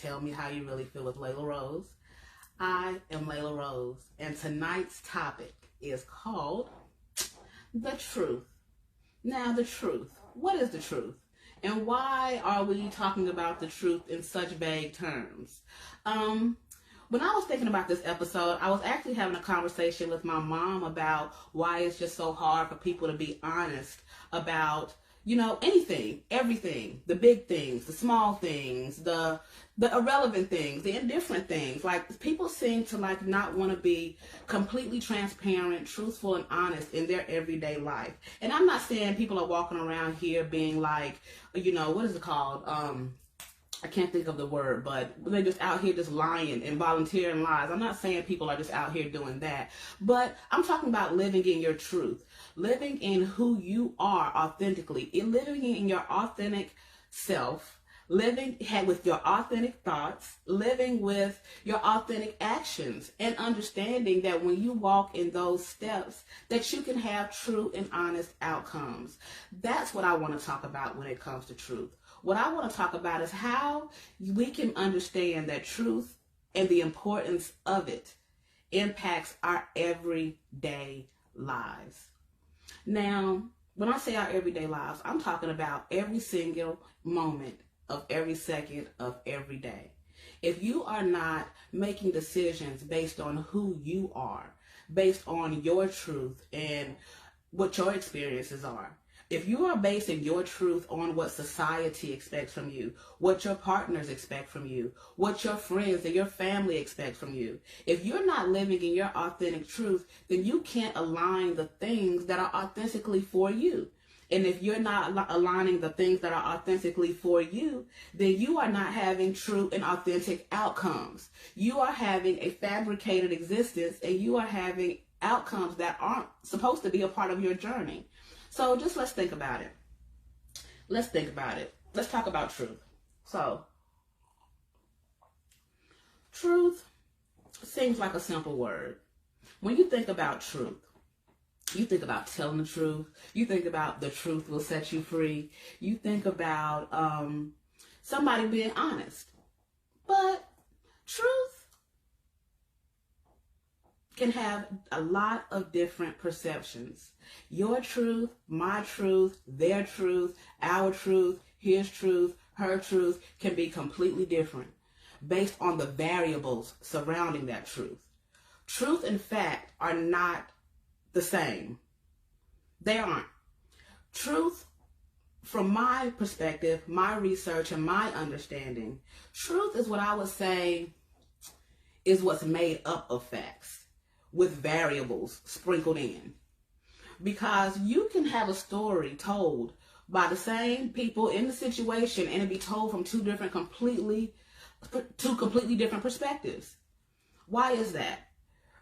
Tell Me How You Really Feel with Lailah Rose. I am Lailah Rose, and tonight's topic is called The Truth. Now, the truth. What is the truth? And why are we talking about the truth in such vague terms? When I was thinking about this episode, I was actually having a conversation with my mom about why it's just so hard for people to be honest about, anything, everything, the big things, the small things, the irrelevant things, the indifferent things. Like, people seem to not want to be completely transparent, truthful, and honest in their everyday life. And I'm not saying people are walking around here being what is it called? I can't think of the word, but they're just out here just lying and volunteering lies. I'm not saying people are just out here doing that, but I'm talking about living in your truth, living in who you are authentically, living in your authentic self, living with your authentic thoughts, living with your authentic actions, and understanding that when you walk in those steps, that you can have true and honest outcomes. That's what I want to talk about when it comes to truth. What I want to talk about is how we can understand that truth and the importance of it impacts our everyday lives. Now, when I say our everyday lives, I'm talking about every single moment of every second of every day. If you are not making decisions based on who you are, based on your truth and what your experiences are, if you are basing your truth on what society expects from you, what your partners expect from you, what your friends and your family expect from you, if you're not living in your authentic truth, then you can't align the things that are authentically for you. And if you're not aligning the things that are authentically for you, then you are not having true and authentic outcomes. You are having a fabricated existence, and you are having outcomes that aren't supposed to be a part of your journey. So just let's think about it. Let's talk about truth. So, truth seems like a simple word. When you think about truth, you think about telling the truth. You think about the truth will set you free. You think about somebody being honest. But truth can have a lot of different perceptions. Your truth, my truth, their truth, our truth, his truth, her truth can be completely different based on the variables surrounding that truth. Truth and fact are not the same. They aren't. Truth, from my perspective, my research, and my understanding, truth is what I would say is what's made up of facts, with variables sprinkled in. Because you can have a story told by the same people in the situation and it be told from two completely different perspectives. Why is that?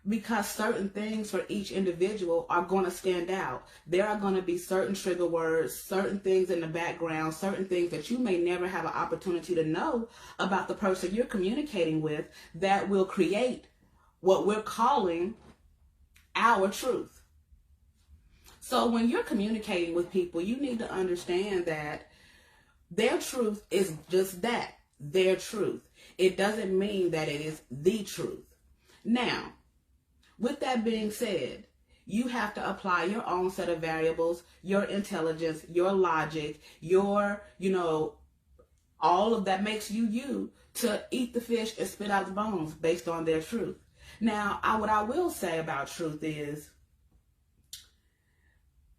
Because certain things for each individual are going to stand out. There are going to be certain trigger words, certain things in the background, certain things that you may never have an opportunity to know about the person you're communicating with that will create what we're calling our truth. So when you're communicating with people, you need to understand that their truth is just that, their truth. It doesn't mean that it is the truth. Now, with that being said, you have to apply your own set of variables, your intelligence, your logic, your, all of that makes you to eat the fish and spit out the bones based on their truth. Now, what I will say about truth is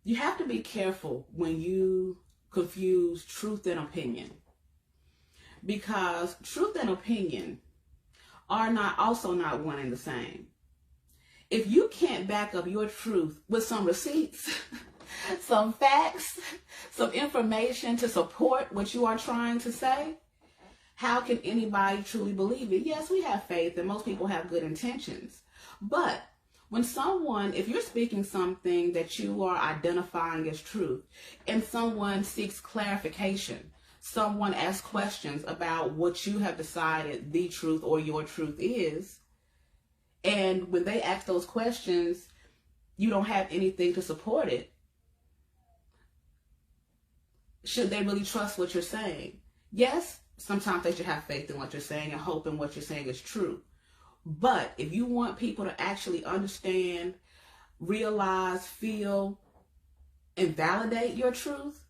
you have to be careful when you confuse truth and opinion, because truth and opinion are also not one and the same. If you can't back up your truth with some receipts, some facts, some information to support what you are trying to say, how can anybody truly believe it? Yes, we have faith and most people have good intentions. But when if you're speaking something that you are identifying as truth and someone seeks clarification, someone asks questions about what you have decided the truth or your truth is, and when they ask those questions, you don't have anything to support it, should they really trust what you're saying? Yes, sometimes they should have faith in what you're saying and hope in what you're saying is true. But if you want people to actually understand, realize, feel, and validate your truth,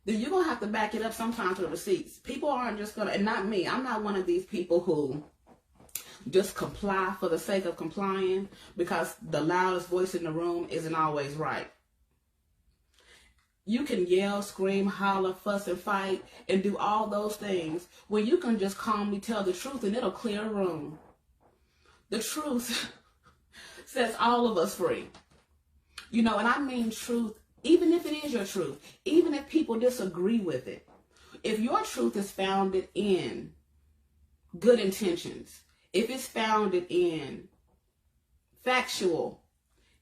then you're going to have to back it up sometimes with receipts. People aren't just going to, and not me, I'm not one of these people who just comply for the sake of complying because the loudest voice in the room isn't always right. You can yell, scream, holler, fuss, and fight, and do all those things when you can just calmly tell the truth and it'll clear a room. The truth sets all of us free. You know, and I mean truth, even if it is your truth, even if people disagree with it. If your truth is founded in good intentions, if it's founded in factual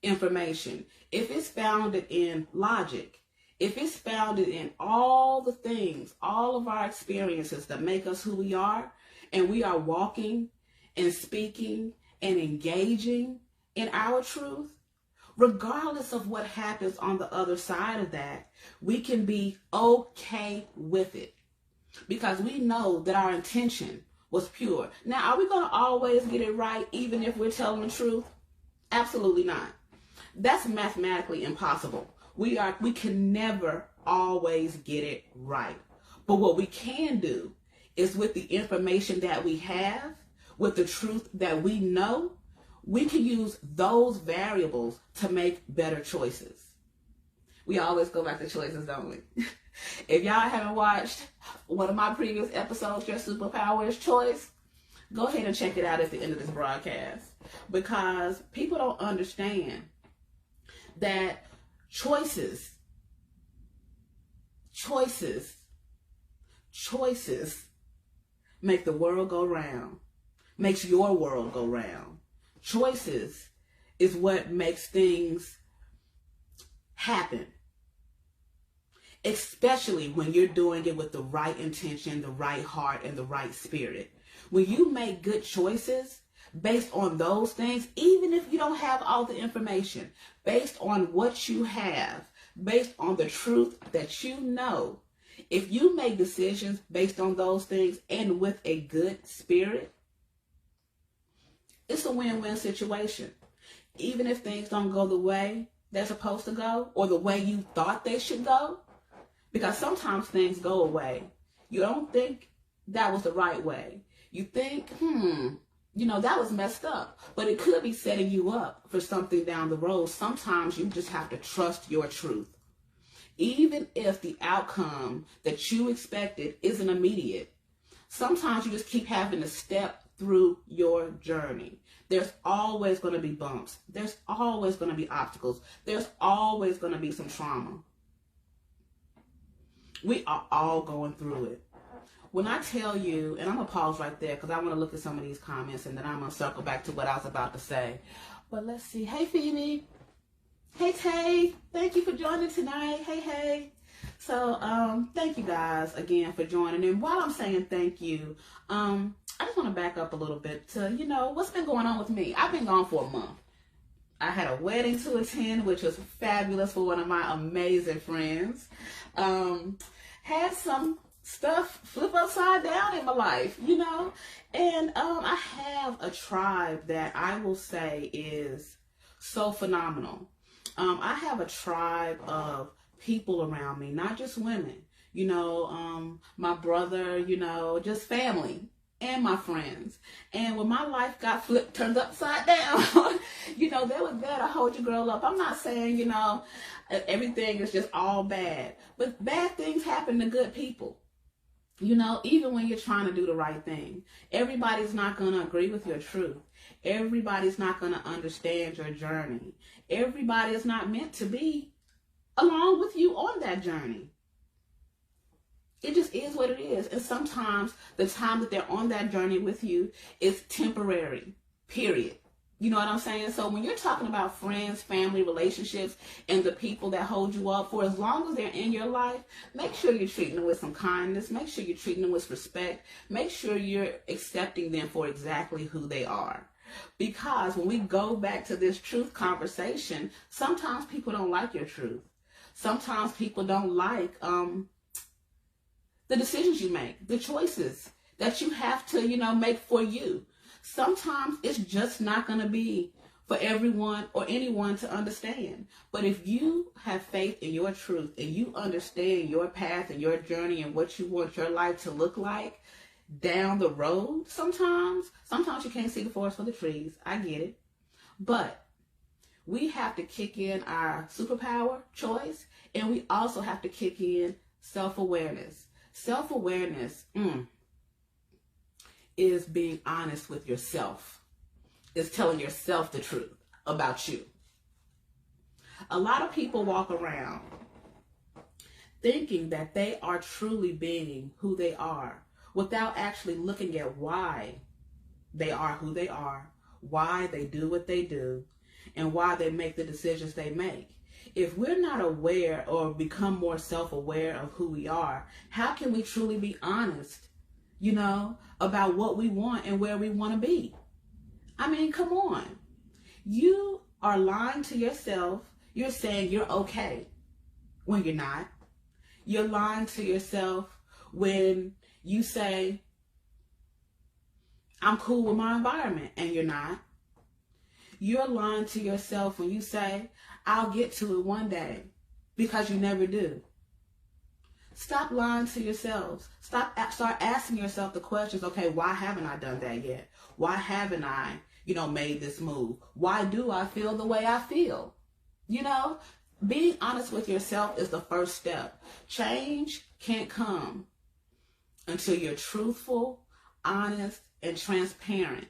information, if it's founded in logic, if it's founded in all the things, all of our experiences that make us who we are, and we are walking and speaking and engaging in our truth, regardless of what happens on the other side of that, we can be okay with it because we know that our intention was pure. Now, are we going to always get it right even if we're telling the truth? Absolutely not. That's mathematically impossible. We can never always get it right. But what we can do is with the information that we have, with the truth that we know, we can use those variables to make better choices. We always go back to choices, don't we? If y'all haven't watched one of my previous episodes, Your Superpower is Choice, go ahead and check it out at the end of this broadcast. Because people don't understand that choices make the world go round, makes your world go round. Choices is what makes things happen, especially when you're doing it with the right intention, the right heart, and the right spirit. When you make good choices based on those things, even if you don't have all the information, based on what you have, based on the truth that you know, if you make decisions based on those things and with a good spirit, it's a win-win situation. Even if things don't go the way they're supposed to go or the way you thought they should go, because sometimes things go away. You don't think that was the right way. You think, that was messed up. But it could be setting you up for something down the road. Sometimes you just have to trust your truth. Even if the outcome that you expected isn't immediate, sometimes you just keep having to step through your journey. There's always going to be bumps. There's always going to be obstacles. There's always going to be some trauma. We are all going through it. When I tell you, and I'm going to pause right there because I want to look at some of these comments and then I'm going to circle back to what I was about to say. But let's see. Hey, Phoebe. Hey, Tay. Thank you for joining tonight. Hey. So, thank you guys again for joining. And while I'm saying thank you, I just want to back up a little bit to, what's been going on with me. I've been gone for a month. I had a wedding to attend, which was fabulous for one of my amazing friends. Had some stuff flip upside down in my life, and I have a tribe that I will say is so phenomenal. I have a tribe of people around me, not just women, my brother, just family and my friends. And when my life got turned upside down, they were there to hold your girl up. I'm not saying, everything is just all bad, but bad things happen to good people. Even when you're trying to do the right thing, everybody's not going to agree with your truth. Everybody's not going to understand your journey. Everybody is not meant to be along with you on that journey. It just is what it is. And sometimes the time that they're on that journey with you is temporary, period. You know what I'm saying? So when you're talking about friends, family, relationships, and the people that hold you up, for as long as they're in your life, make sure you're treating them with some kindness. Make sure you're treating them with respect. Make sure you're accepting them for exactly who they are. Because when we go back to this truth conversation, sometimes people don't like your truth. Sometimes people don't like the decisions you make, the choices that you have to, make for you. Sometimes it's just not going to be for everyone or anyone to understand. But if you have faith in your truth and you understand your path and your journey and what you want your life to look like down the road, sometimes you can't see the forest for the trees. I get it. But we have to kick in our superpower choice, and we also have to kick in self-awareness. Self-awareness is being honest with yourself. It's telling yourself the truth about you. A lot of people walk around thinking that they are truly being who they are without actually looking at why they are who they are, why they do what they do, and why they make the decisions they make. If we're not aware or become more self-aware of who we are, how can we truly be honest, about what we want and where we want to be? I mean, come on. You are lying to yourself. You're saying you're okay when you're not. You're lying to yourself when you say, I'm cool with my environment, and you're not. You're lying to yourself when you say, I'll get to it one day, because you never do. Stop lying to yourselves. Start asking yourself the questions, okay, why haven't I done that yet? Why haven't I, made this move? Why do I feel the way I feel? Being honest with yourself is the first step. Change can't come until you're truthful, honest, and transparent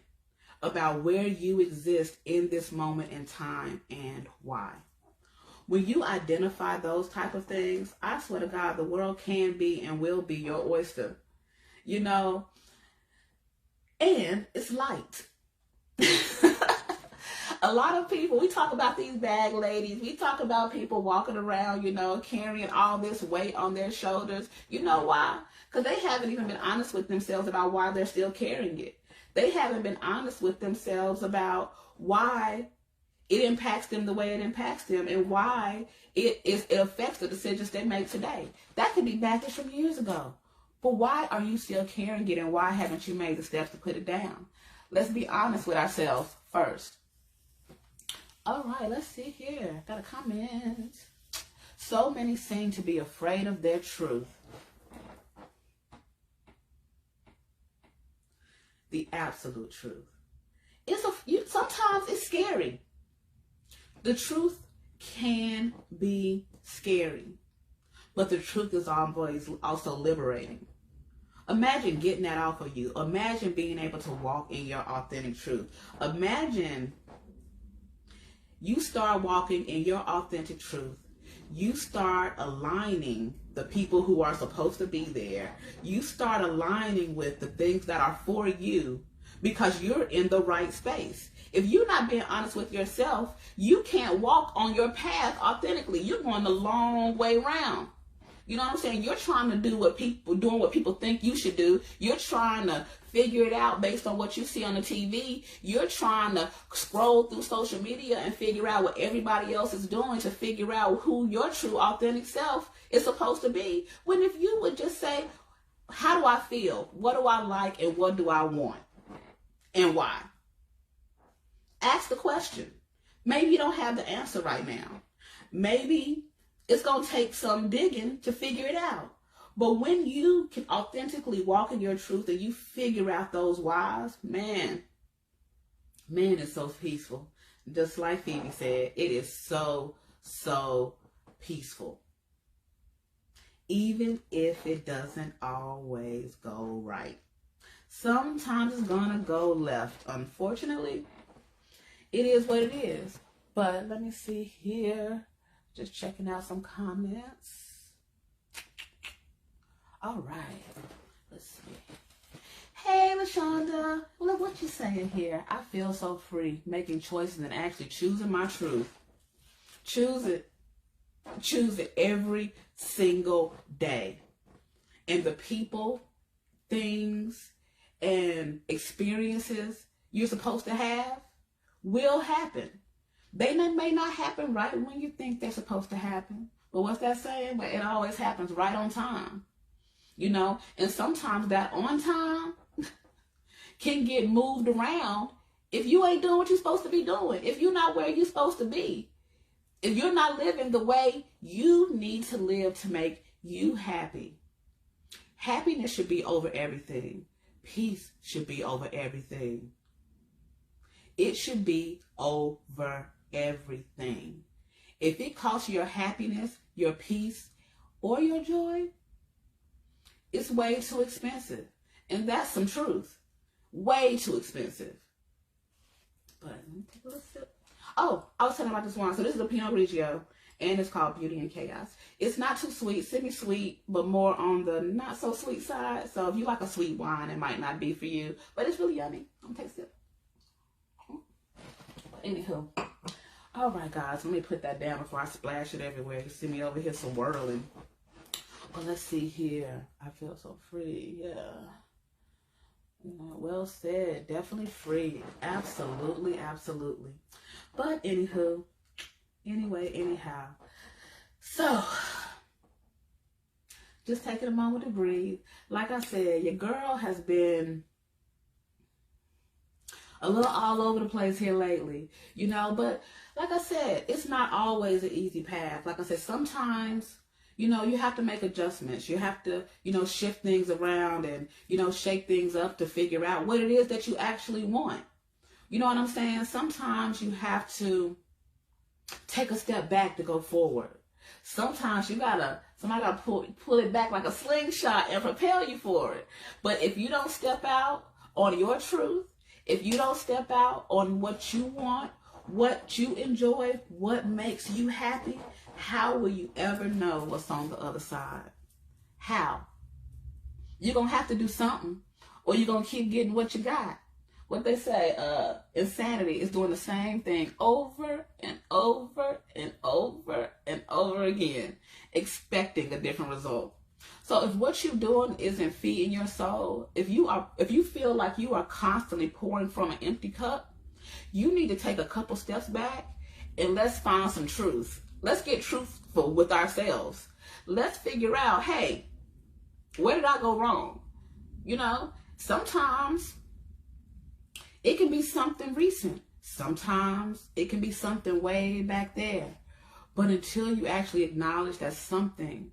about where you exist in this moment in time and why. When you identify those type of things, I swear to God, the world can be and will be your oyster. And it's light. A lot of people, we talk about these bag ladies. We talk about people walking around, carrying all this weight on their shoulders. You know why? Because they haven't even been honest with themselves about why they're still carrying it. They haven't been honest with themselves about why it impacts them the way it impacts them and why it affects the decisions they make today. That could be baggage from years ago. But why are you still carrying it, and why haven't you made the steps to put it down? Let's be honest with ourselves first. All right, let's see here. Got a comment. So many seem to be afraid of their truth. The absolute truth. Sometimes it's scary. The truth can be scary, but the truth is always also liberating. Imagine getting that off of you. Imagine being able to walk in your authentic truth. Imagine you start walking in your authentic truth. You start aligning the people who are supposed to be there. You start aligning with the things that are for you because you're in the right space. If you're not being honest with yourself, you can't walk on your path authentically. You're going the long way around. You know what I'm saying? You're trying to do what people think you should do. You're trying to figure it out based on what you see on the TV. You're trying to scroll through social media and figure out what everybody else is doing to figure out who your true authentic self is supposed to be. When if you would just say, how do I feel? What do I like? And what do I want? And why? Ask the question. Maybe you don't have the answer right now. Maybe it's going to take some digging to figure it out. But when you can authentically walk in your truth and you figure out those whys, man, it's so peaceful. Just like Phoebe said, it is so, so peaceful. Even if it doesn't always go right. Sometimes it's going to go left. Unfortunately, it is what it is. But let me see here. Just checking out some comments. All right. Let's see. Hey, LaShonda. Look what you're saying here. I feel so free making choices and actually choosing my truth. Choose it. Choose it every single day. And the people, things, and experiences you're supposed to have will happen. They may not happen right when you think they're supposed to happen. But what's that saying? But it always happens right on time. and sometimes that on time can get moved around if you ain't doing what you're supposed to be doing, if you're not where you're supposed to be, if you're not living the way you need to live to make you happy. Happiness should be over everything. Peace should be over everything. It should be over everything. If it costs your happiness, your peace, or your joy, it's way too expensive. And that's some truth. Way too expensive. But let me take a little sip. Oh, I was telling about this wine. So this is a Pinot Grigio, and it's called Beauty and Chaos. It's not too sweet, semi-sweet, but more on the not so sweet side. So if you like a sweet wine, it might not be for you, but it's really yummy. I'm gonna take a sip. Anywho, all right, guys, let me put that down before I splash it everywhere. You see me over here swirling. Well, let's see here. I feel so free. Yeah. Well said. Definitely free. Absolutely, absolutely. But anyhow. So, just taking a moment to breathe. Like I said, your girl has been a little all over the place here lately, but like I said, it's not always an easy path. Like I said, sometimes, you have to make adjustments. You have to, shift things around and, shake things up to figure out what it is that you actually want. You know what I'm saying? Sometimes you have to take a step back to go forward. Sometimes somebody gotta pull it back like a slingshot and propel you for it. But if you don't step out on your truth, if you don't step out on what you want, what you enjoy, what makes you happy, how will you ever know what's on the other side? How? You're going to have to do something, or you're going to keep getting what you got. What they say, insanity is doing the same thing over and over and over and over again, expecting a different result. So if what you're doing isn't feeding your soul, if you feel like you are constantly pouring from an empty cup, you need to take a couple steps back and let's find some truth. Let's get truthful with ourselves. Let's figure out, hey, where did I go wrong? Sometimes it can be something recent. Sometimes it can be something way back there. But until you actually acknowledge that something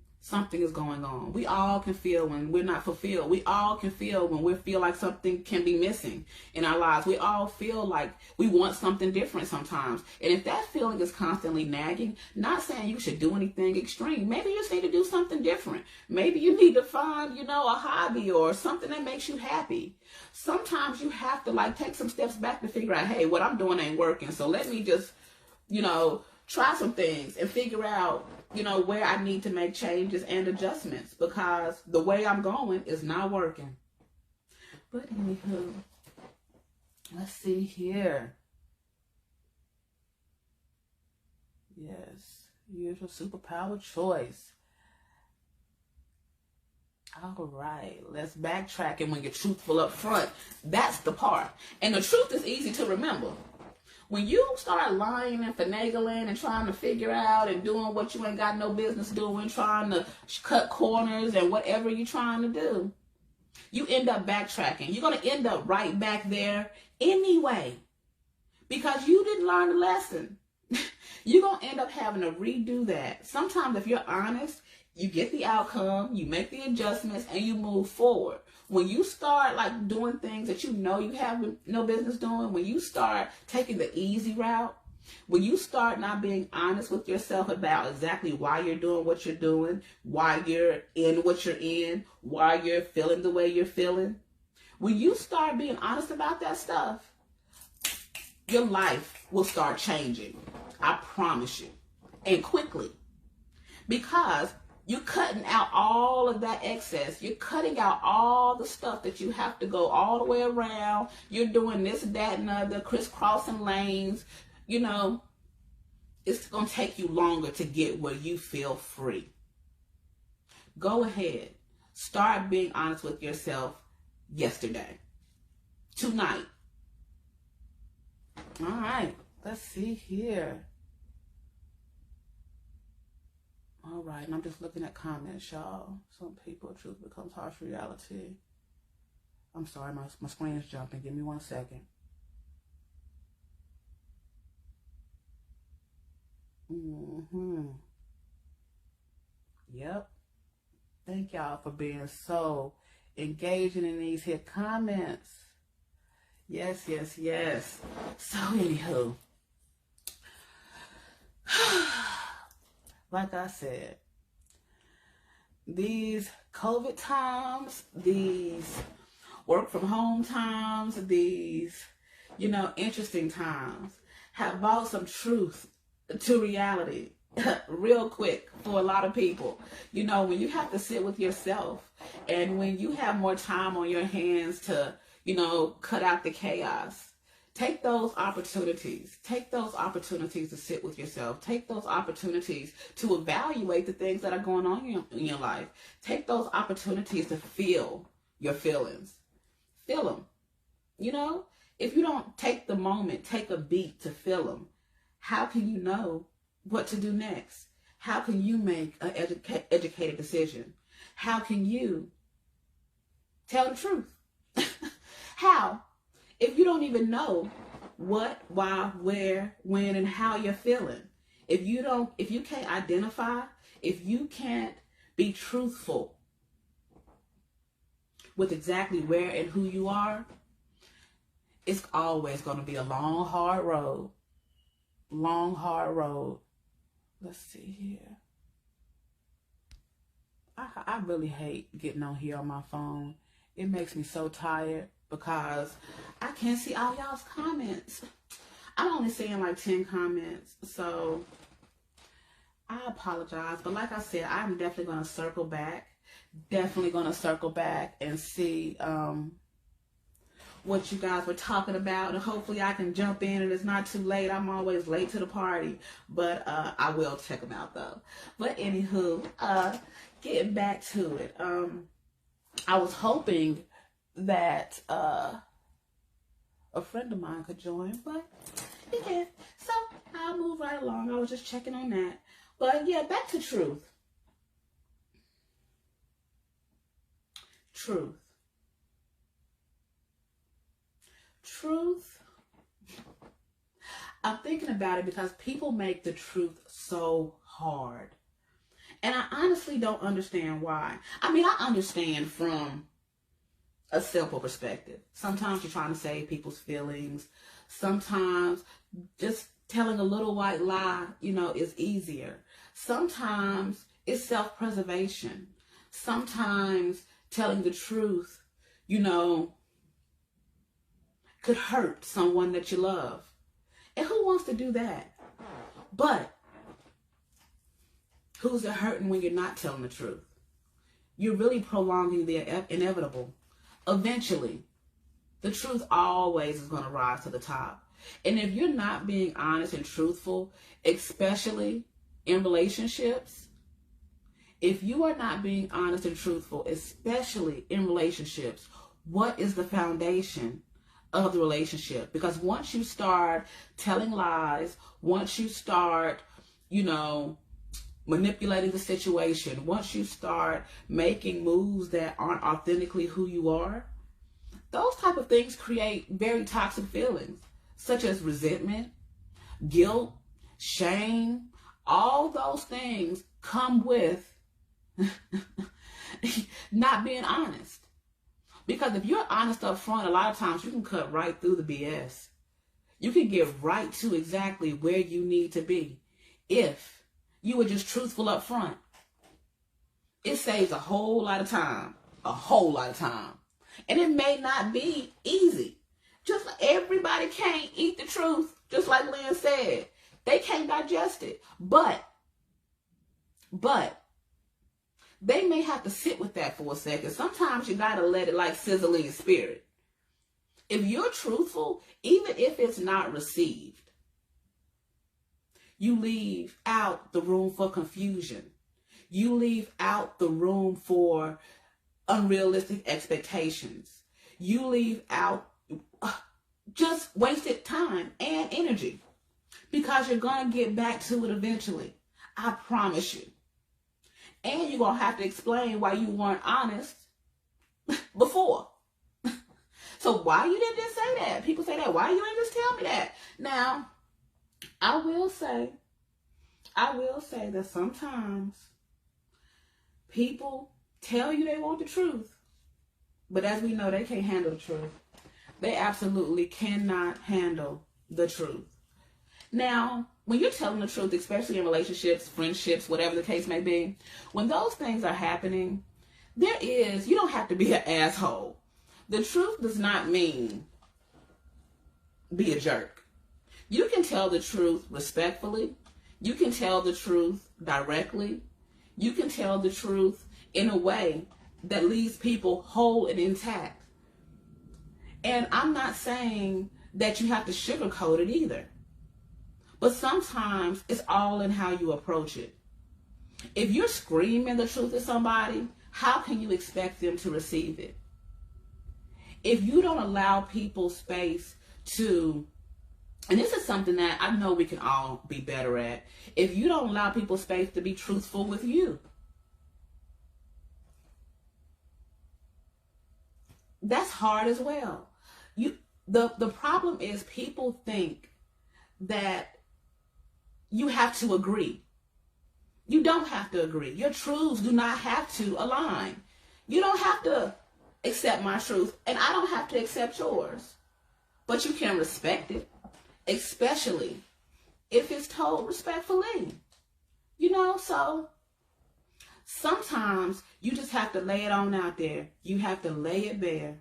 is going on. We all can feel when we're not fulfilled. We all can feel when we feel like something can be missing in our lives. We all feel like we want something different sometimes. And if that feeling is constantly nagging, not saying you should do anything extreme. Maybe you just need to do something different. Maybe you need to find, a hobby or something that makes you happy. Sometimes you have to take some steps back to figure out, hey, what I'm doing ain't working. So let me just, try some things and figure out, where I need to make changes and adjustments because the way I'm going is not working. But anywho, let's see here. Yes, here's your superpower choice. All right, let's backtrack. And when you're truthful up front, that's the part. And the truth is easy to remember. When you start lying and finagling and trying to figure out and doing what you ain't got no business doing, trying to cut corners and whatever you're trying to do, you end up backtracking. You're going to end up right back there anyway because you didn't learn the lesson. You're going to end up having to redo that. Sometimes if you're honest, you get the outcome, you make the adjustments, and you move forward. When you start doing things that you have no business doing, when you start taking the easy route, when you start not being honest with yourself about exactly why you're doing what you're doing, why you're in what you're in, why you're feeling the way you're feeling, when you start being honest about that stuff, your life will start changing. I promise you. And quickly. Because you're cutting out all of that excess. You're cutting out all the stuff that you have to go all the way around. You're doing this, that, and other, crisscrossing lanes. It's going to take you longer to get where you feel free. Go ahead. Start being honest with yourself yesterday. Tonight. All right. Let's see here. All right. right, and I'm just looking at comments, y'all. Some people, truth becomes harsh reality. I'm sorry, my screen is jumping. Give me 1 second. Yep. Thank y'all for being so engaging in these here comments. Yes, yes, yes. So, anywho, like I said, these COVID times, these work from home times, these, interesting times have brought some truth to reality real quick for a lot of people. When you have to sit with yourself and when you have more time on your hands to, cut out the chaos, take those opportunities. Take those opportunities to sit with yourself. Take those opportunities to evaluate the things that are going on in your life. Take those opportunities to feel your feelings. Feel them. If you don't take the moment, take a beat to feel them, how can you know what to do next? How can you make an educated decision? How can you tell the truth? How? If you don't even know what, why, where, when, and how you're feeling. If you can't identify, if you can't be truthful with exactly where and who you are, it's always going to be a long, hard road. Long, hard road. Let's see here. I really hate getting on here on my phone. It makes me so tired because I can't see all y'all's comments. I'm only seeing like 10 comments, so I apologize. But like I said, I'm definitely going to circle back. Definitely going to circle back and see what you guys were talking about, and hopefully I can jump in and it's not too late. I'm always late to the party, but I will check them out though. But anywho, getting back to it, I was hoping that a friend of mine could join, but he can't. So I'll move right along. I was just checking on that. But yeah, back to truth. Truth. Truth. I'm thinking about it because people make the truth so hard. And I honestly don't understand why. I mean, I understand from a simple perspective. Sometimes you're trying to save people's feelings. Sometimes just telling a little white lie, is easier. Sometimes it's self-preservation. Sometimes telling the truth, could hurt someone that you love. And who wants to do that? But who's it hurting when you're not telling the truth? You're really prolonging the inevitable. Eventually, the truth always is going to rise to the top. And if you're not being honest and truthful, especially in relationships, if you are not being honest and truthful, especially in relationships, what is the foundation of the relationship? Because once you start telling lies, once you start, manipulating the situation, once you start making moves that aren't authentically who you are, those type of things create very toxic feelings, such as resentment, guilt, shame. All those things come with not being honest. Because if you're honest up front, a lot of times you can cut right through the BS. You can get right to exactly where you need to be if you were just truthful up front. It saves a whole lot of time. A whole lot of time. And it may not be easy. Just like everybody can't eat the truth. Just like Lynn said. They can't digest it. But they may have to sit with that for a second. Sometimes you gotta let it like sizzle in your spirit. If you're truthful, even if it's not received, you leave out the room for confusion. You leave out the room for unrealistic expectations. You leave out just wasted time and energy because you're gonna get back to it eventually. I promise you. And you're going to have to explain why you weren't honest before. So why you didn't just say that? People say that. Why you ain't just tell me that? Now, I will say that sometimes people tell you they want the truth. But as we know, they can't handle the truth. They absolutely cannot handle the truth. Now, when you're telling the truth, especially in relationships, friendships, whatever the case may be, when those things are happening, you don't have to be an asshole. The truth does not mean be a jerk. You can tell the truth respectfully. You can tell the truth directly. You can tell the truth in a way that leaves people whole and intact. And I'm not saying that you have to sugarcoat it either. But sometimes it's all in how you approach it. If you're screaming the truth to somebody, how can you expect them to receive it? If you don't allow people space to, and this is something that I know we can all be better at, if you don't allow people space to be truthful with you, that's hard as well. The problem is people think that you have to agree. You don't have to agree. Your truths do not have to align. You don't have to accept my truth, and I don't have to accept yours. But you can respect it, especially if it's told respectfully. So sometimes you just have to lay it on out there. You have to lay it bare.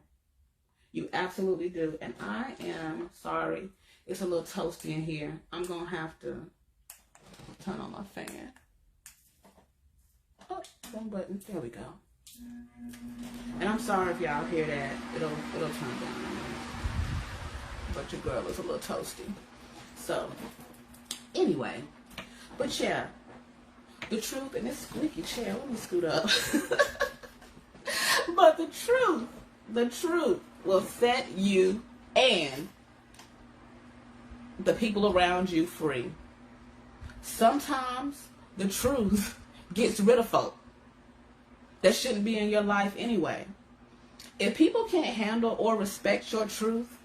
You absolutely do. And I am sorry. It's a little toasty in here. I'm going to have to turn on my fan. Oh, wrong button. There we go. And I'm sorry if y'all hear that. It'll turn down. But your girl is a little toasty. So, anyway. But yeah. The truth in this squeaky chair. Let me scoot up. But the truth will set you and the people around you free. Sometimes the truth gets rid of folk that shouldn't be in your life anyway. If people can't handle or respect your truth,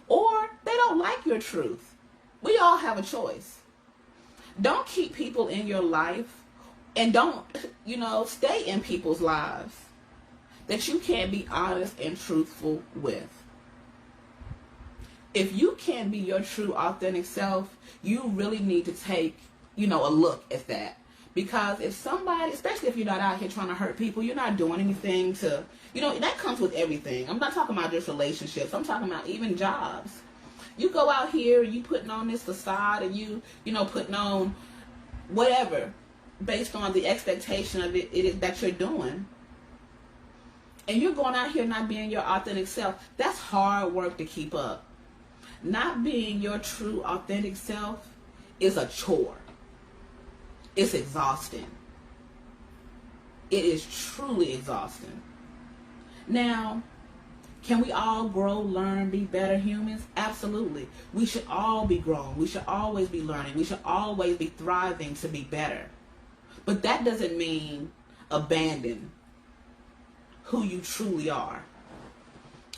or they don't like your truth, we all have a choice. Don't keep people in your life, and don't, stay in people's lives that you can't be honest and truthful with. If you can't be your true, authentic self, you really need to take, a look at that. Because if somebody, especially if you're not out here trying to hurt people, you're not doing anything to, that comes with everything. I'm not talking about just relationships. I'm talking about even jobs. You go out here, you putting on this facade, and you putting on whatever based on the expectation of it that you're doing. And you're going out here not being your authentic self. That's hard work to keep up. Not being your true, authentic self is a chore. It's exhausting. It is truly exhausting. Now, can we all grow, learn, be better humans? Absolutely. We should all be growing. We should always be learning. We should always be thriving to be better. But that doesn't mean abandon who you truly are.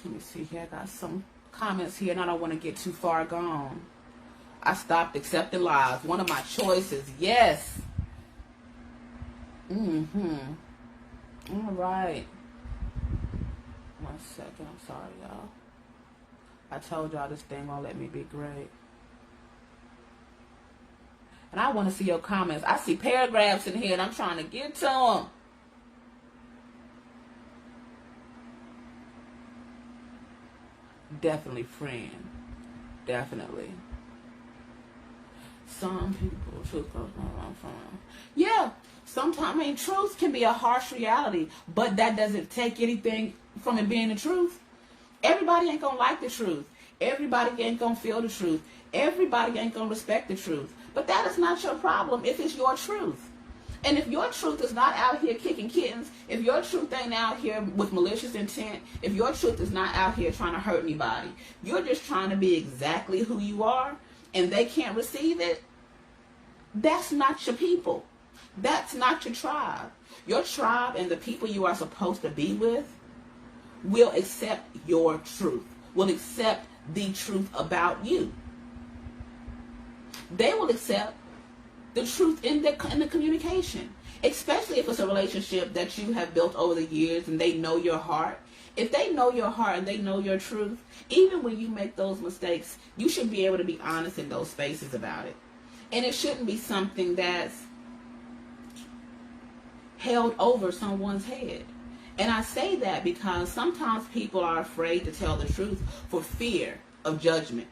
Let me see here. I got some comments here, and I don't want to get too far gone. I stopped accepting lies. One of my choices. Yes. All right. 1 second. I'm sorry, y'all. I told y'all this thing won't let me be great. And I want to see your comments. I see paragraphs in here, and I'm trying to get to them. Definitely friend. Definitely. Some people, truth goes wrong from. Yeah, sometimes, truth can be a harsh reality, but that doesn't take anything from it being the truth. Everybody ain't gonna like the truth. Everybody ain't gonna feel the truth. Everybody ain't gonna respect the truth. But that is not your problem if it's your truth. And if your truth is not out here kicking kittens, if your truth ain't out here with malicious intent, if your truth is not out here trying to hurt anybody, you're just trying to be exactly who you are, and they can't receive it, that's not your people. That's not your tribe. Your tribe and the people you are supposed to be with will accept your truth, will accept the truth about you. They will accept the truth in the communication, especially if it's a relationship that you have built over the years and they know your heart. If they know your heart and they know your truth, even when you make those mistakes, you should be able to be honest in those spaces about it. And it shouldn't be something that's held over someone's head. And I say that because sometimes people are afraid to tell the truth for fear of judgment,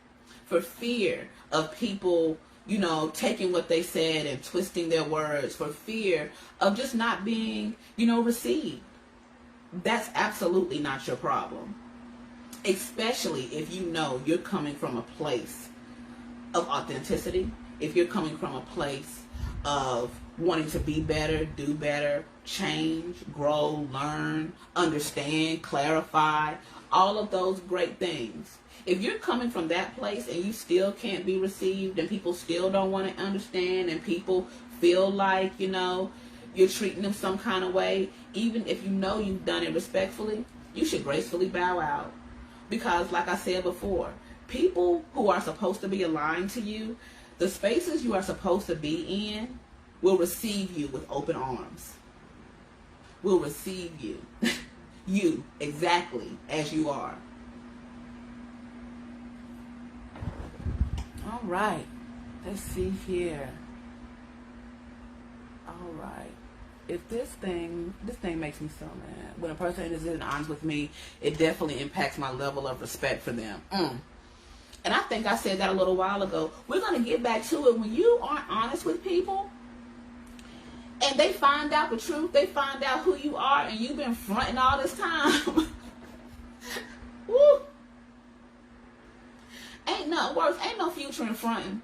for fear of people, taking what they said and twisting their words, for fear of just not being, received. That's absolutely not your problem. Especially if you know you're coming from a place of authenticity, if you're coming from a place of wanting to be better, do better, change, grow, learn, understand, clarify, all of those great things. If you're coming from that place and you still can't be received and people still don't want to understand and people feel like, you're treating them some kind of way, even if you know you've done it respectfully, you should gracefully bow out. Because like I said before, people who are supposed to be aligned to you, the spaces you are supposed to be in will receive you with open arms. Will receive you. You exactly as you are. All right. Let's see here. All right. If this thing makes me so mad. When a person isn't honest with me, it definitely impacts my level of respect for them. And I think I said that a little while ago. We're going to get back to it. When you aren't honest with people and they find out the truth, they find out who you are, and you've been fronting all this time. Woo. Ain't nothing worse. Ain't no future in fronting.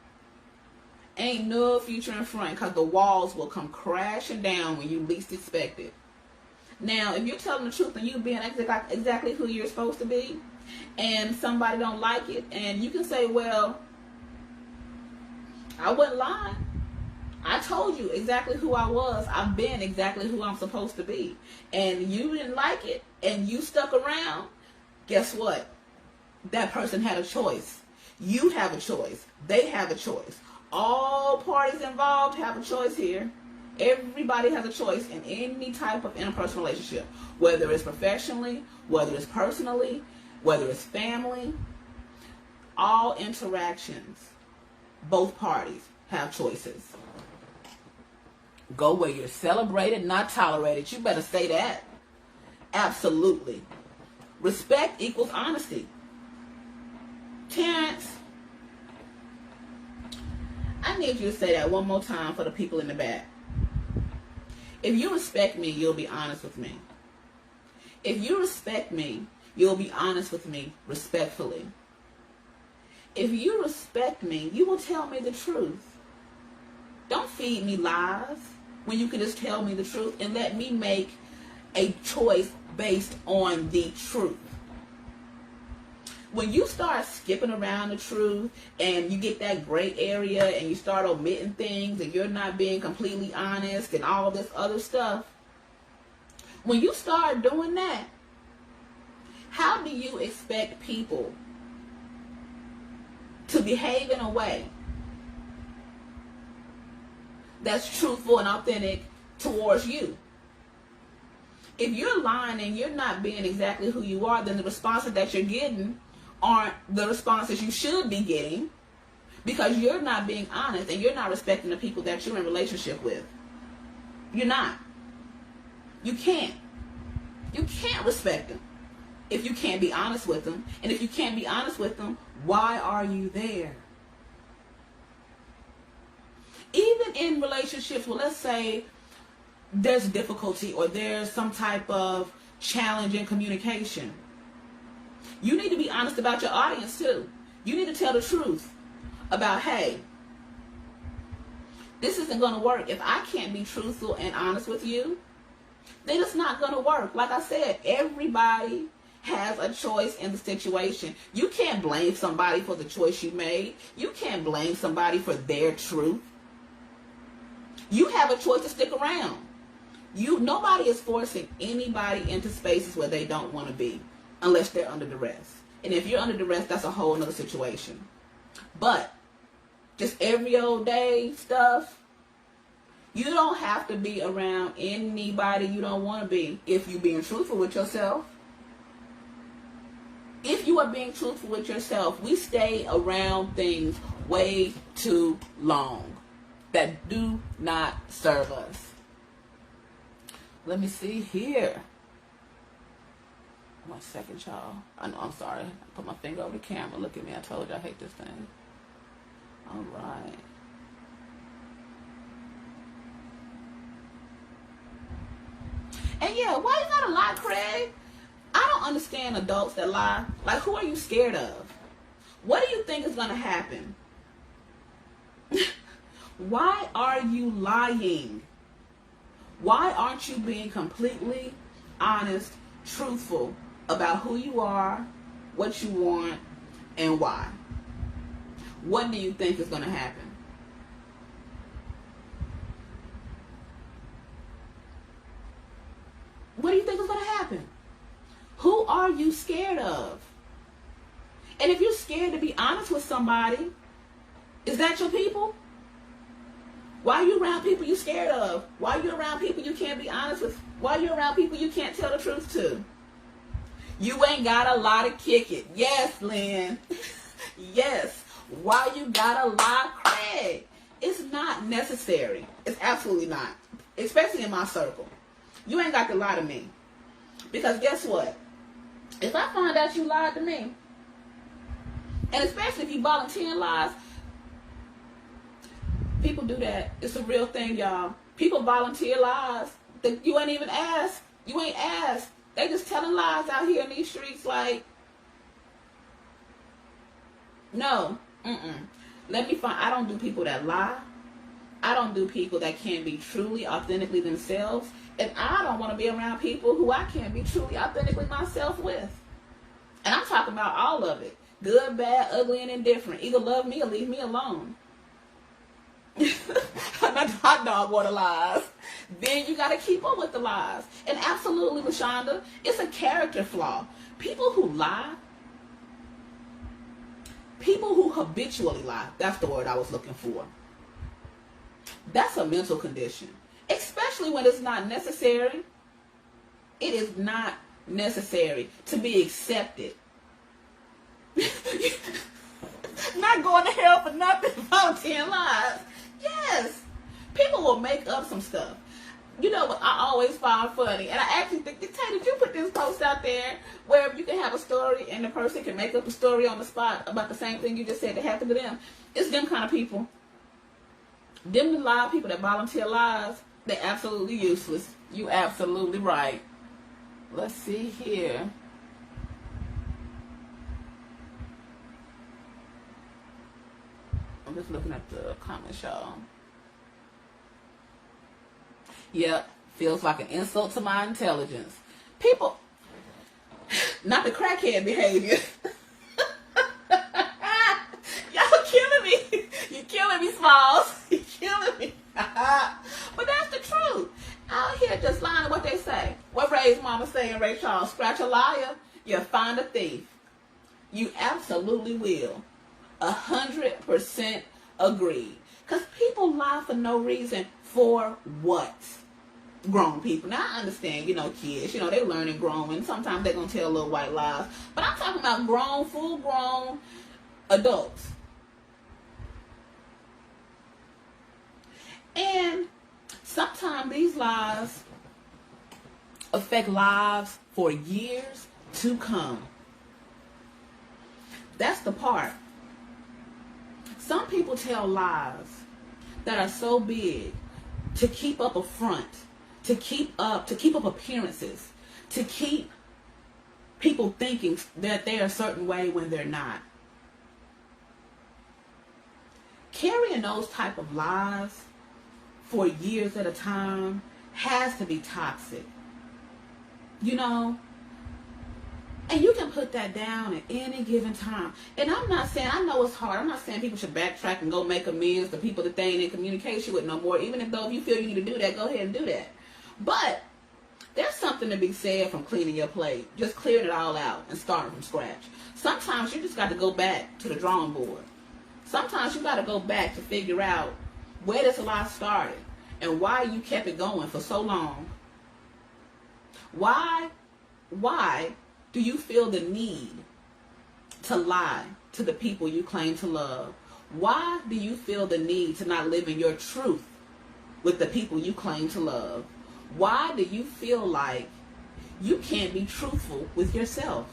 Ain't no future in fronting, because the walls will come crashing down when you least expect it. Now, if you're telling the truth and you being exactly who you're supposed to be, and somebody don't like it, and you can say, well, I wasn't lying. I told you exactly who I was. I've been exactly who I'm supposed to be. And you didn't like it, and you stuck around. Guess what? That person had a choice. You have a choice. They have a choice. All parties involved have a choice here. Everybody has a choice in any type of interpersonal relationship, whether it's professionally, whether it's personally, whether it's family. All interactions, both parties have choices. Go where you're celebrated, not tolerated. You better say that. Absolutely. Respect equals honesty. Terrence, I need you to say that one more time for the people in the back. If you respect me, you'll be honest with me. If you respect me, you'll be honest with me respectfully. If you respect me, you will tell me the truth. Don't feed me lies when you can just tell me the truth and let me make a choice based on the truth. When you start skipping around the truth and you get that gray area and you start omitting things and you're not being completely honest and all this other stuff, when you start doing that, how do you expect people to behave in a way that's truthful and authentic towards you? If you're lying and you're not being exactly who you are, then the responses that you're getting aren't the responses you should be getting, because you're not being honest and you're not respecting the people that you're in relationship with. You're not. You can't. You can't respect them if you can't be honest with them. And if you can't be honest with them, why are you there? Even in relationships, well, let's say there's difficulty or there's some type of challenge in communication. You need to be honest about your audience too. You need to tell the truth about, hey, this isn't going to work. If I can't be truthful and honest with you, then it's not going to work. Like I said, everybody has a choice in the situation. You can't blame somebody for the choice you made. You can't blame somebody for their truth. You have a choice to stick around. Nobody is forcing anybody into spaces where they don't want to be, unless they're under duress. And if you're under duress, that's a whole other situation. But just every old day stuff, you don't have to be around anybody you don't want to be if you're being truthful with yourself. If you are being truthful with yourself, we stay around things way too long that do not serve us. Let me see here. 1 second, y'all. I know, I'm sorry. I put my finger over the camera. Look at me. I told you I hate this thing. All right. And yeah, why is that a lie, Craig? I don't understand adults that lie. Like, who are you scared of? What do you think is going to happen? Why are you lying? Why aren't you being completely honest, truthful about who you are, what you want, and why? What do you think is going to happen? What do you think is going to happen? Who are you scared of? And if you're scared to be honest with somebody, is that your people? Why are you around people you're scared of? Why are you around people you can't be honest with? Why are you around people you can't tell the truth to? You ain't got a lot to kick it. Yes, Lynn. Yes. Why you gotta lie, Craig? It's not necessary. It's absolutely not. Especially in my circle. You ain't got to lie to me. Because guess what? If I find out you lied to me, and especially if you volunteer lies, people do that. It's a real thing, y'all. People volunteer lies that you ain't even asked. You ain't asked. They just telling lies out here in these streets like, no. Let me find. I don't do people that lie. I don't do people that can't be truly, authentically themselves. And I don't want to be around people who I can't be truly, authentically myself with. And I'm talking about all of it. Good, bad, ugly, and indifferent. Either love me or leave me alone. Another hot dog want the lies. Then you got to keep up with the lies. And absolutely, LaShonda, it's a character flaw. People who lie, people who habitually lie, that's the word I was looking for. That's a mental condition. Especially when it's not necessary. It is not necessary to be accepted. Not going to hell for nothing, volunteering lies. Yes. People will make up some stuff. You know what I always find funny, and I actually think, Tay, did you put this post out there where you can have a story and the person can make up a story on the spot about the same thing you just said that happened to them? It's them kind of people. Them the lie people that volunteer lies, they're absolutely useless. You absolutely right. Let's see here. I'm just looking at the comments, y'all. Yep, feels like an insult to my intelligence. People, not the crackhead behavior. Y'all killing me. You're killing me, Smalls. You're killing me. But that's the truth. Out here just lying to what they say. What Ray's mama saying, Ray Charles? Scratch a liar, you'll find a thief. You absolutely will. 100% agreed. Because people lie for no reason. For what? Grown people. Now, I understand, kids, they learning growing. Sometimes they're going to tell little white lies. But I'm talking about grown, full-grown adults. And sometimes these lies affect lives for years to come. That's the part. Some people tell lies that are so big to keep up a front, to keep up appearances, to keep people thinking that they're a certain way when they're not. Carrying those type of lies for years at a time has to be toxic. And you can put that down at any given time. And I'm not saying, I know it's hard. I'm not saying people should backtrack and go make amends to people that they ain't in communication with no more. Even if you feel you need to do that, go ahead and do that. But there's something to be said from cleaning your plate. Just clearing it all out and starting from scratch. Sometimes you just got to go back to the drawing board. Sometimes you got to go back to figure out where this lie started and why you kept it going for so long. Why do you feel the need to lie to the people you claim to love? Why do you feel the need to not live in your truth with the people you claim to love? Why do you feel like you can't be truthful with yourself?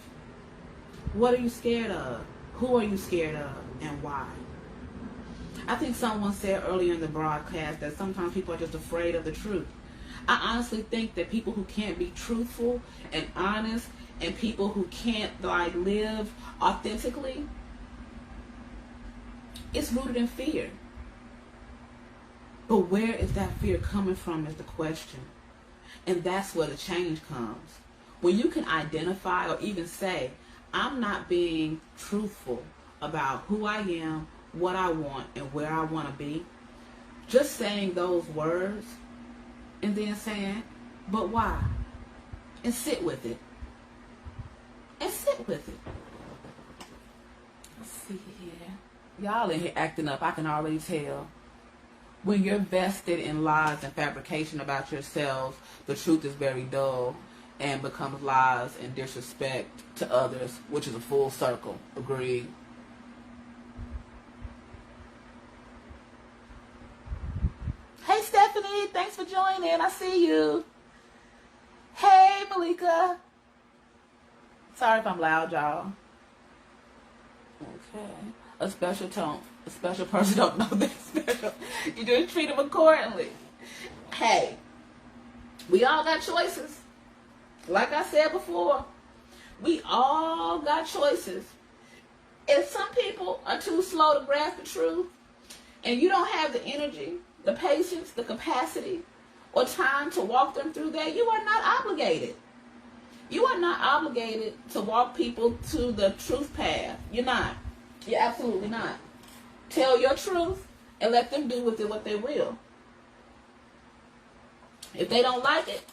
What are you scared of? Who are you scared of, and why? I think someone said earlier in the broadcast that sometimes people are just afraid of the truth. I honestly think that people who can't be truthful and honest, and people who can't live authentically, it's rooted in fear. But where is that fear coming from is the question. And that's where the change comes. When you can identify or even say, I'm not being truthful about who I am, what I want, and where I want to be. Just saying those words and then saying, but why? And sit with it. And sit with it. Let's see here. Y'all in here acting up. I can already tell. When you're vested in lies and fabrication about yourselves, the truth is very dull and becomes lies and disrespect to others, which is a full circle. Agreed. Hey, Stephanie. Thanks for joining. I see you. Hey, Malika. Sorry if I'm loud, y'all. Okay. A special person don't know they're special. You just treat them accordingly. Hey, we all got choices. Like I said before, we all got choices. If some people are too slow to grasp the truth, and you don't have the energy, the patience, the capacity, or time to walk them through that, you are not obligated. You are not obligated to walk people to the truth path. You're not. You're absolutely not. Tell your truth and let them do with it what they will. If they don't like it,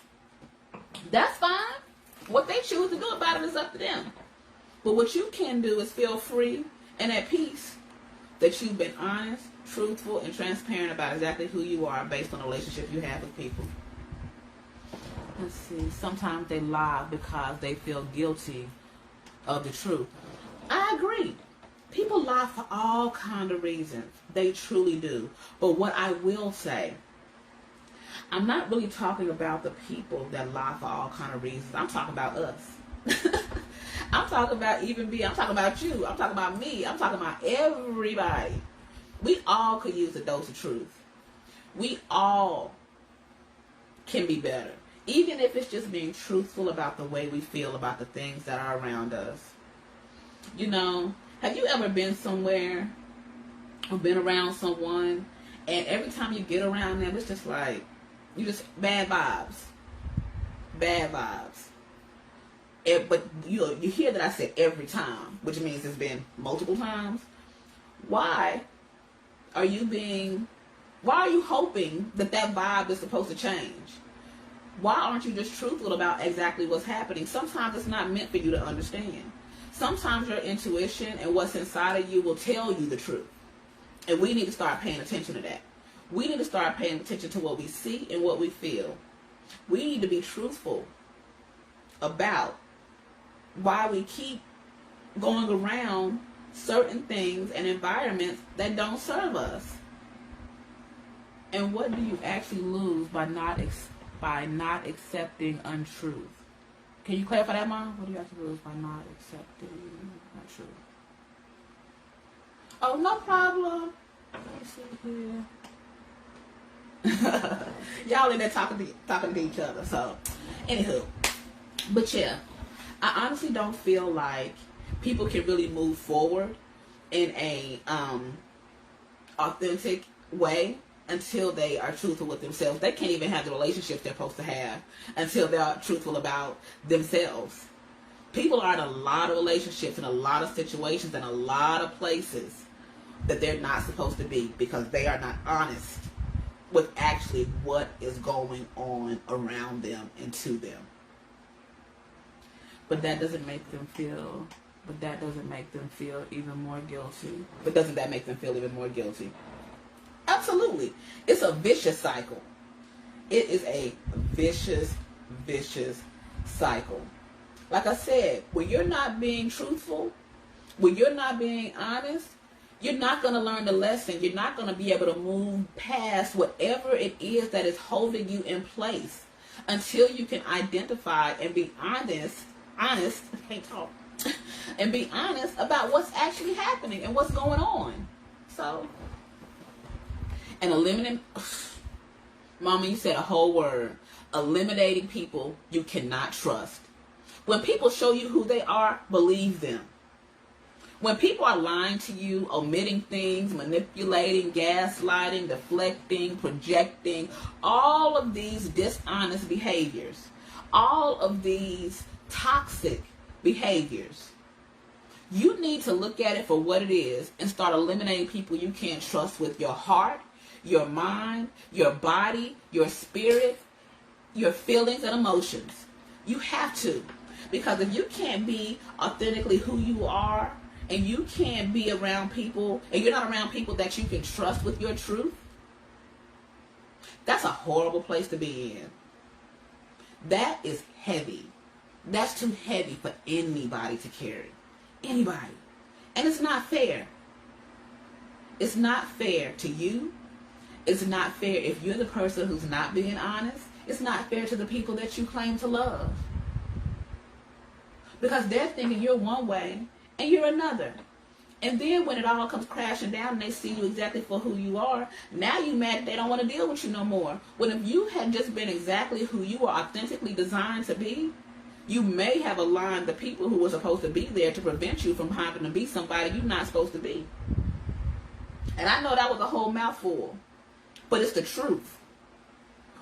that's fine. What they choose to do about it is up to them. But what you can do is feel free and at peace that you've been honest, truthful, and transparent about exactly who you are based on the relationship you have with people. Let's see. Sometimes they lie because they feel guilty of the truth. I agree. People lie for all kinds of reasons. They truly do. But what I will say, I'm not really talking about the people that lie for all kinds of reasons. I'm talking about us. I'm talking about even me. I'm talking about you. I'm talking about me. I'm talking about everybody. We all could use a dose of truth. We all can be better. Even if it's just being truthful about the way we feel about the things that are around us. You know, have you ever been somewhere or been around someone and every time you get around them, it's just like, you just, bad vibes. Bad vibes. But you hear that I said every time, which means it's been multiple times. Why are you hoping that vibe is supposed to change? Why aren't you just truthful about exactly what's happening? Sometimes it's not meant for you to understand. Sometimes your intuition and what's inside of you will tell you the truth. And we need to start paying attention to that. We need to start paying attention to what we see and what we feel. We need to be truthful about why we keep going around certain things and environments that don't serve us. And what do you actually lose by not accepting untruth? Can you clarify that, Mom? What do you actually lose by not accepting untruth? Oh, no problem. Let me see here. Y'all in there talking to each other. So, anywho. But yeah, I honestly don't feel like people can really move forward in a authentic way until they are truthful with themselves. They can't even have the relationships they're supposed to have until they are truthful about themselves. People are in a lot of relationships, in a lot of situations, in a lot of places that they're not supposed to be because they are not honest with actually what is going on around them and to them. But that doesn't make them feel even more guilty. But doesn't that make them feel even more guilty? Absolutely. It's a vicious cycle. It is a vicious cycle. Like I said, when you're not being truthful, when you're not being honest, you're not going to learn the lesson. You're not going to be able to move past whatever it is that is holding you in place until you can identify and be honest, I can't talk, and be honest about what's actually happening and what's going on. So, and eliminating, Mama, you said a whole word, eliminating people you cannot trust. When people show you who they are, believe them. When people are lying to you, omitting things, manipulating, gaslighting, deflecting, projecting, all of these dishonest behaviors, all of these toxic behaviors, you need to look at it for what it is and start eliminating people you can't trust with your heart, your mind, your body, your spirit, your feelings and emotions. You have to. Because if you can't be authentically who you are, and you can't be around people, and you're not around people that you can trust with your truth, that's a horrible place to be in. That is heavy. That's too heavy for anybody to carry. Anybody. And it's not fair. It's not fair to you. It's not fair if you're the person who's not being honest. It's not fair to the people that you claim to love. Because they're thinking you're one way and you're another. And then when it all comes crashing down and they see you exactly for who you are, now you mad that they don't want to deal with you no more. When if you had just been exactly who you are authentically designed to be, you may have aligned the people who were supposed to be there to prevent you from having to be somebody you're not supposed to be. And I know that was a whole mouthful, but it's the truth.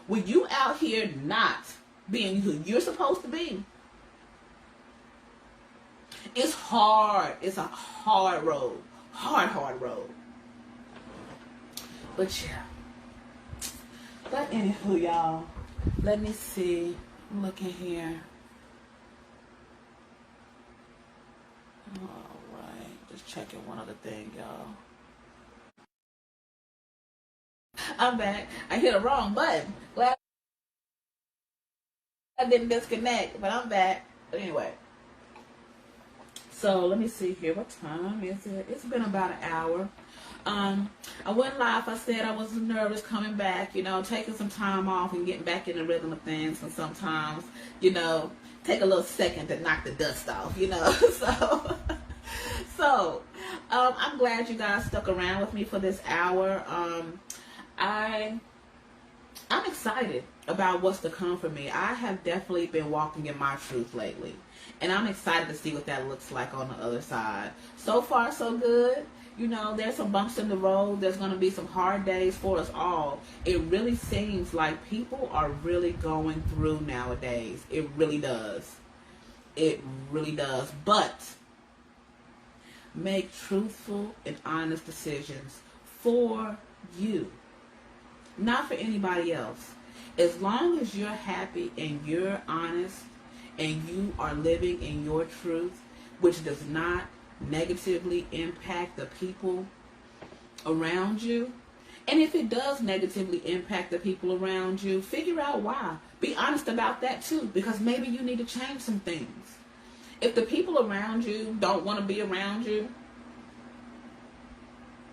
When you out here not being who you're supposed to be, it's hard. It's a hard road. Hard road. But yeah. But anywho, y'all. Let me see. I'm looking here. Alright. Just checking one other thing, y'all. I'm back. I hit a wrong button. Glad I didn't disconnect, but I'm back. But anyway. So let me see here. What time is it? It's been about an hour. I went live. I said I was nervous coming back, taking some time off and getting back in the rhythm of things. And sometimes, take a little second to knock the dust off, So, I'm glad you guys stuck around with me for this hour. I'm excited about what's to come for me. I have definitely been walking in my truth lately. And I'm excited to see what that looks like on the other side. So far, so good. There's some bumps in the road. There's going to be some hard days for us all. It really seems like people are really going through nowadays. It really does. It really does. But make truthful and honest decisions for you. Not for anybody else. As long as you're happy and you're honest and you are living in your truth, which does not negatively impact the people around you. And if it does negatively impact the people around you, figure out why. Be honest about that too, because maybe you need to change some things. If the people around you don't want to be around you,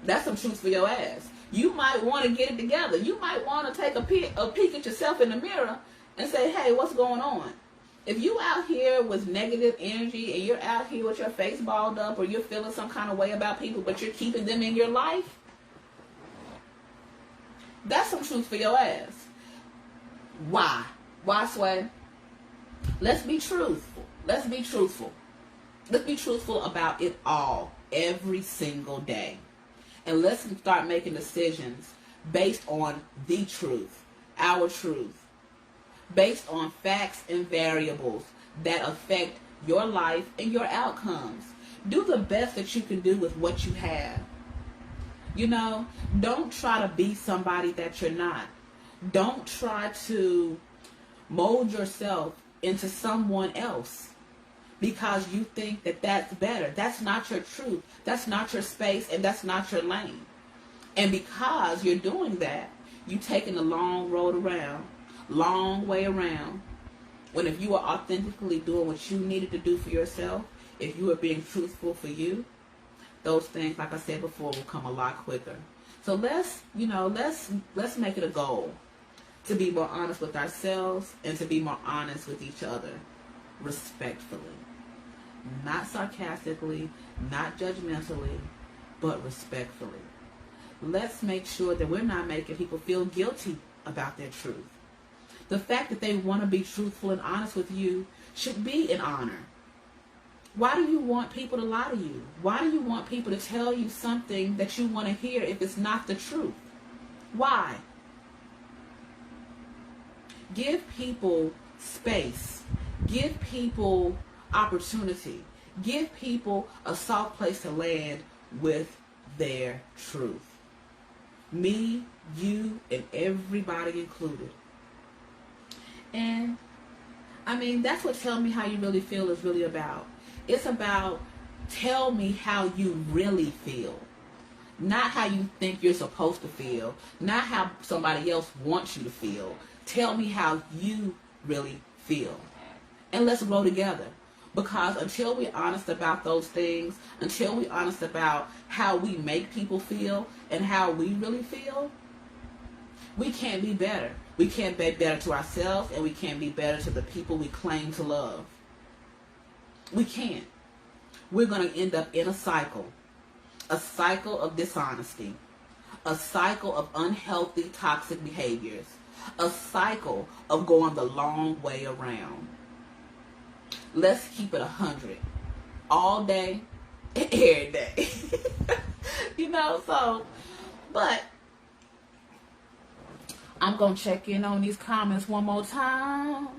that's some truth for your ass. You might want to get it together. You might want to take a peek at yourself in the mirror and say, hey, what's going on? If you out here with negative energy and you're out here with your face balled up or you're feeling some kind of way about people, but you're keeping them in your life, that's some truth for your ass. Why? Why, Sway? Let's be truthful. Let's be truthful. Let's be truthful about it all, every single day. And let's start making decisions based on the truth, our truth, based on facts and variables that affect your life, and your outcomes. Do the best that you can do with what you have. You know, don't try to be somebody that you're not. Don't try to mold yourself into someone else because you think that that's better. That's not your truth. That's not your space, and that's not your lane. And because you're doing that, you're taking the long road around, long way around. When if you are authentically doing what you needed to do for yourself, if you are being truthful for you, those things, like I said before, will come a lot quicker. So let's make it a goal to be more honest with ourselves and to be more honest with each other, respectfully. Not sarcastically, not judgmentally, but respectfully. Let's make sure that we're not making people feel guilty about their truth. The fact that they want to be truthful and honest with you should be an honor. Why do you want people to lie to you? Why do you want people to tell you something that you want to hear if it's not the truth? Why? Give people space. Give people opportunity. Give people a soft place to land with their truth. Me, you, and everybody included. And, I mean, that's what Tell Me How You Really Feel is really about. It's about tell me how you really feel. Not how you think you're supposed to feel. Not how somebody else wants you to feel. Tell me how you really feel. And let's grow together. Because until we're honest about those things, until we're honest about how we make people feel and how we really feel, we can't be better. We can't be better to ourselves, and we can't be better to the people we claim to love. We can't. We're going to end up in a cycle of dishonesty, a cycle of unhealthy, toxic behaviors, a cycle of going the long way around. Let's keep it 100 all day, every day. But I'm going to check in on these comments one more time,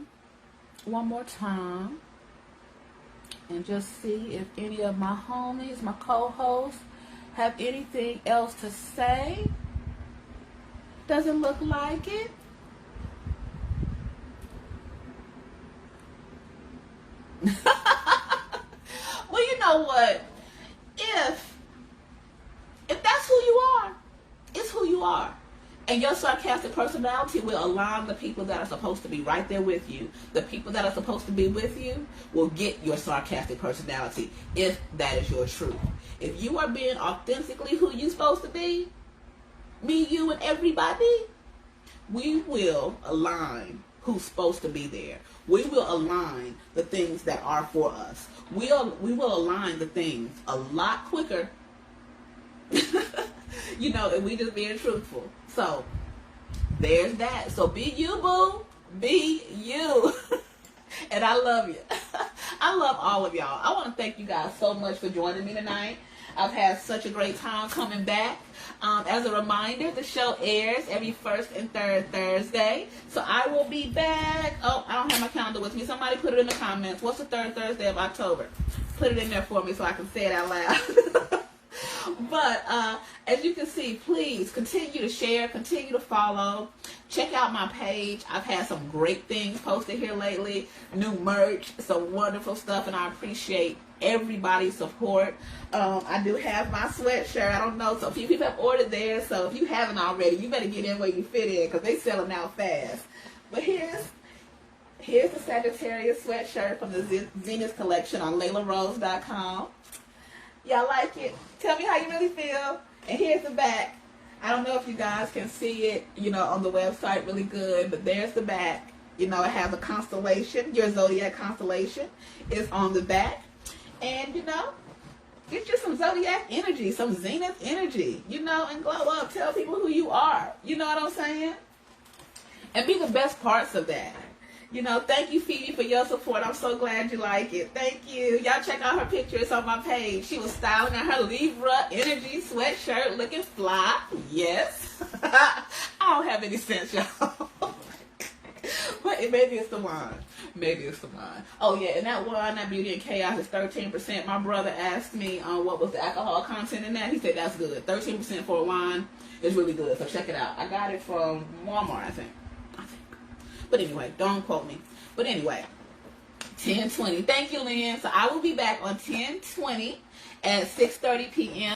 and just see if any of my homies, my co-hosts, have anything else to say. Doesn't look like it. Well, you know what? If that's who you are, it's who you are. And your sarcastic personality will align the people that are supposed to be right there with you. The people that are supposed to be with you will get your sarcastic personality if that is your truth. If you are being authentically who you're supposed to be, me, you, and everybody, we will align who's supposed to be there. We will align the things that are for us. We will align the things a lot quicker. And we just being truthful. So, there's that. So, be you, boo. Be you. And I love you. I love all of y'all. I want to thank you guys so much for joining me tonight. I've had such a great time coming back. As a reminder, the show airs every first and third Thursday. So, I will be back. Oh, I don't have my calendar with me. Somebody put it in the comments. What's the third Thursday of October? Put it in there for me so I can say it out loud. But as you can see, please continue to share, continue to follow. Check out my page. I've had some great things posted here lately. New merch, some wonderful stuff, and I appreciate everybody's support. I do have my sweatshirt. I don't know, so a few people have ordered theirs. So if you haven't already, you better get in where you fit in because they're selling out fast. But here's the Sagittarius sweatshirt from the Zenith collection on LailahRose.com. Y'all like it? Tell me how you really feel. And here's the back. I don't know if you guys can see it, on the website really good, but there's the back. It has a constellation. Your zodiac constellation is on the back. And, get you some zodiac energy, some zenith energy, and glow up. Tell people who you are. You know what I'm saying? And be the best parts of that. Thank you, Phoebe, for your support. I'm so glad you like it. Thank you. Y'all check out her pictures on my page. She was styling in her Libra energy sweatshirt, looking fly. Yes. I don't have any sense, y'all. But maybe it's the wine. Maybe it's the wine. Oh yeah, and that wine, that Beauty and Chaos, is 13%. My brother asked me what was the alcohol content in that. He said that's good. 13% for a wine is really good. So check it out. I got it from Walmart, I think. But anyway, don't quote me. But anyway, 10:20. Thank you, Lynn. So I will be back on 10:20 at 6:30 p.m.